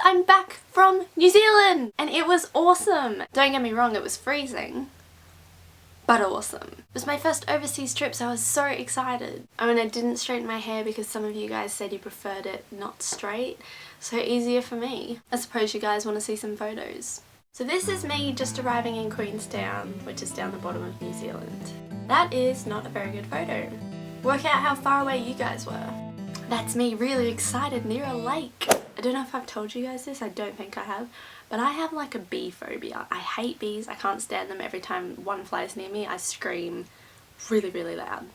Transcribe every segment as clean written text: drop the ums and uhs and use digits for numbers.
I'm back from New Zealand and it was awesome. Don't get me wrong, it was freezing, but awesome. It was my first overseas trip, so I was so excited. I mean, I didn't straighten my hair because some of you guys said you preferred it not straight, so easier for me. I suppose you guys want to see some photos. So this is me just arriving in Queenstown, which is down the bottom of New Zealand. That is not a very good photo. Work out how far away you guys were. That's me really excited near a lake. I don't know if I've told you guys this, I don't think I have, but I have like a bee phobia. I hate bees, I can't stand them. Every time one flies near me, I scream really, really loud.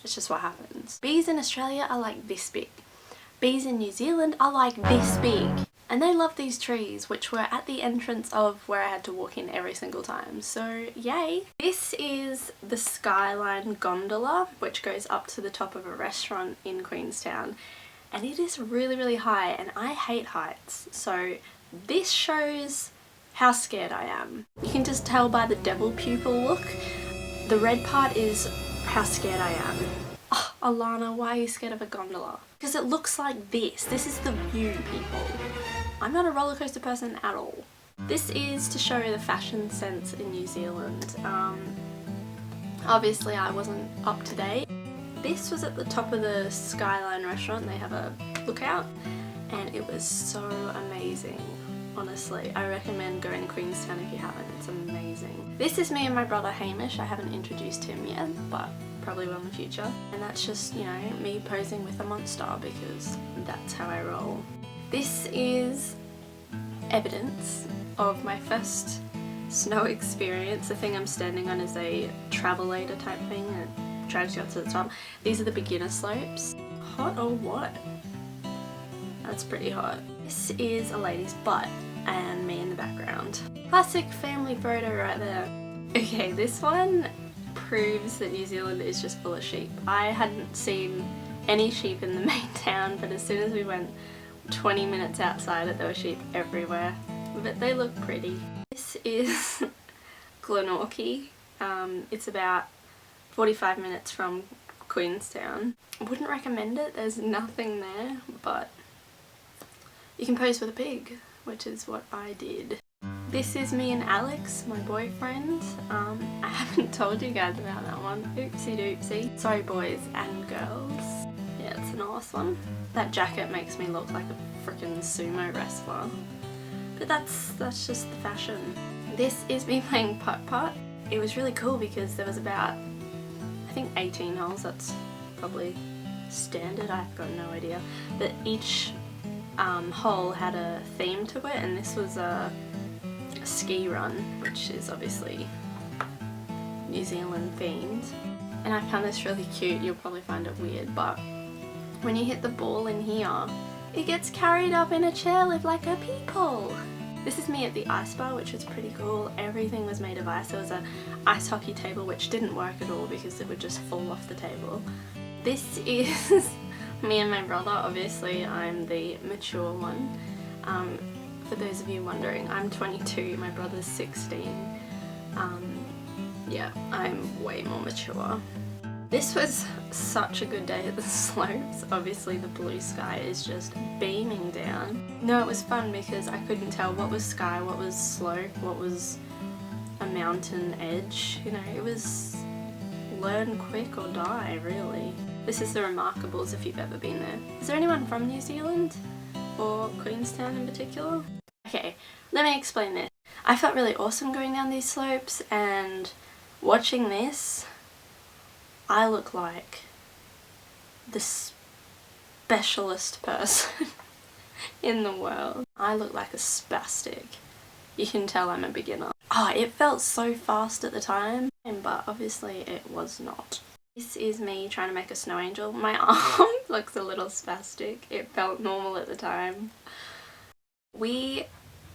It's just what happens. Bees in Australia are like this big. Bees in New Zealand are like this big. And they love these trees, which were at the entrance of where I had to walk in every single time. So yay! This is the Skyline gondola, which goes up to the top of a restaurant in Queenstown. And it is really, really high, and I hate heights. So this shows how scared I am. You can just tell by the devil pupil look. The red part is how scared I am. Oh, Alana, why are you scared of a gondola? Because it looks like this. This is the view, people. I'm not a roller coaster person at all. This is to show the fashion sense in New Zealand. Obviously I wasn't up to date. This was at the top of the Skyline restaurant. They have a lookout and it was so amazing. Honestly, I recommend going to Queenstown if you haven't. It's amazing. This is me and my brother Hamish. I haven't introduced him yet, but probably will in the future. And that's just, you know, me posing with a monster because that's how I roll. This is evidence of my first snow experience. The thing I'm standing on is a travelator type thing that drags you up to the top. These are the beginner slopes. Hot or what? That's pretty hot. This is a lady's butt and me in the background. Classic family photo right there. Okay, this one proves that New Zealand is just full of sheep. I hadn't seen any sheep in the main town, but as soon as we went 20 minutes outside it, there were sheep everywhere. But they look pretty. This is Glenorchy. It's about 45 minutes from Queenstown. I wouldn't recommend it, there's nothing there, but you can pose with a pig, which is what I did. This is me and Alex, my boyfriend. I haven't told you guys about that one. Oopsie doopsie. Sorry boys and girls. Yeah, it's a nice one. That jacket makes me look like a freaking sumo wrestler. But that's just the fashion. This is me playing putt-putt. It was really cool because there was about, I think 18 holes. That's probably standard, I've got no idea. But each hole had a theme to it, and this was a ski run, which is obviously New Zealand themed. And I found this really cute. You'll probably find it weird, but when you hit the ball in here, it gets carried up in a chairlift like a people. This is me at the ice bar, which was pretty cool. Everything was made of ice. There was an ice hockey table, which didn't work at all because it would just fall off the table. This is me and my brother. Obviously I'm the mature one. For those of you wondering, I'm 22, my brother's 16. Yeah, I'm way more mature. This was such a good day at the slopes. Obviously the blue sky is just beaming down. No, it was fun because I couldn't tell what was sky, what was slope, what was a mountain edge. You know, it was learn quick or die, really. This is the Remarkables if you've ever been there. Is there anyone from New Zealand? Or Queenstown in particular? Okay, let me explain this. I felt really awesome going down these slopes, and watching this, I look like the specialist person in the world. I look like a spastic. You can tell I'm a beginner. Oh, it felt so fast at the time, but obviously it was not. This is me trying to make a snow angel. My arm looks a little spastic. It felt normal at the time. We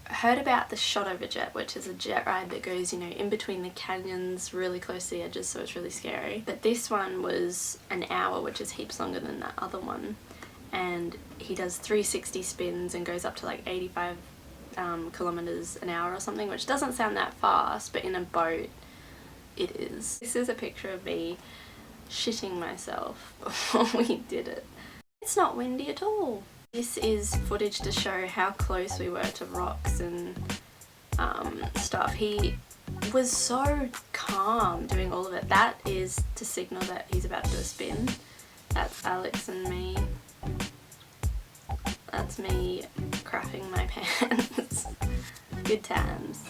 heard about the shot over jet, which is a jet ride that goes, you know, in between the canyons, really close to the edges, so it's really scary. But this one was an hour, which is heaps longer than that other one. And he does 360 spins and goes up to like 85 kilometers an hour or something, which doesn't sound that fast, but in a boat it is. This is a picture of me shitting myself before we did it. It's not windy at all. This is footage to show how close we were to rocks and stuff. He was so calm doing all of it. That is to signal that he's about to do a spin. That's Alex and me. That's me crapping my pants. Good times.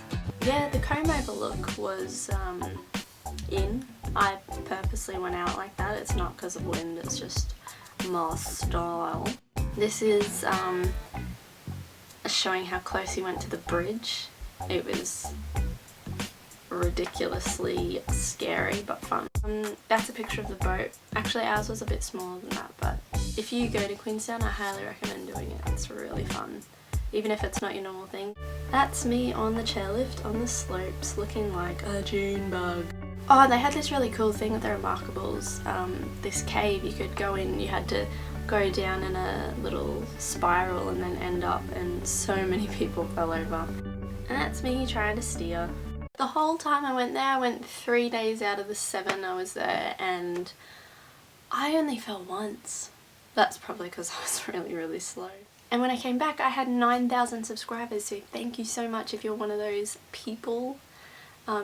Yeah, the comb over look was in. I purposely went out like that. It's not because of wind, it's just my style. This is showing how close he went to the bridge. It was ridiculously scary but fun. That's a picture of the boat. Actually ours was a bit smaller than that, but if you go to Queenstown I highly recommend doing it. It's really fun, even if it's not your normal thing. That's me on the chairlift on the slopes looking like a June bug. Oh, they had this really cool thing with the Remarkables. This cave you could go in, you had to go down in a little spiral and then end up, and so many people fell over. And that's me trying to steer. The whole time I went there, I went 3 days out of the 7 I was there, and I only fell once. That's probably because I was really slow. And when I came back I had 9,000 subscribers, so thank you so much if you're one of those people.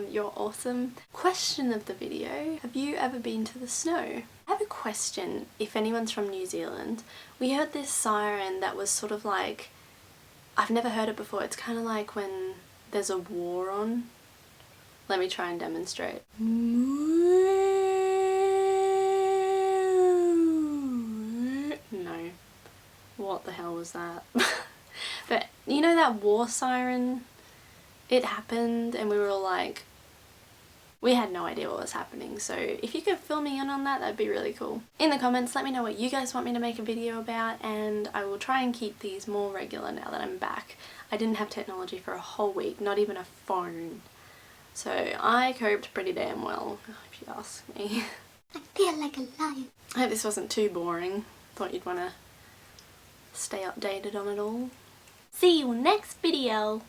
You're awesome. Question of the video, have you ever been to the snow? I have a question if anyone's from New Zealand. We heard this siren that was sort of like, I've never heard it before, it's kind of like when there's a war on. Let me try and demonstrate. No. What the hell was that? But you know that war siren? It happened and we were all like, we had no idea what was happening, so if you could fill me in on that, that'd be really cool. In the comments let me know what you guys want me to make a video about, and I will try and keep these more regular now that I'm back. I didn't have technology for a whole week, not even a phone. So I coped pretty damn well, if you ask me. I feel like a lion. I hope this wasn't too boring. Thought you'd want to stay updated on it all. See you next video!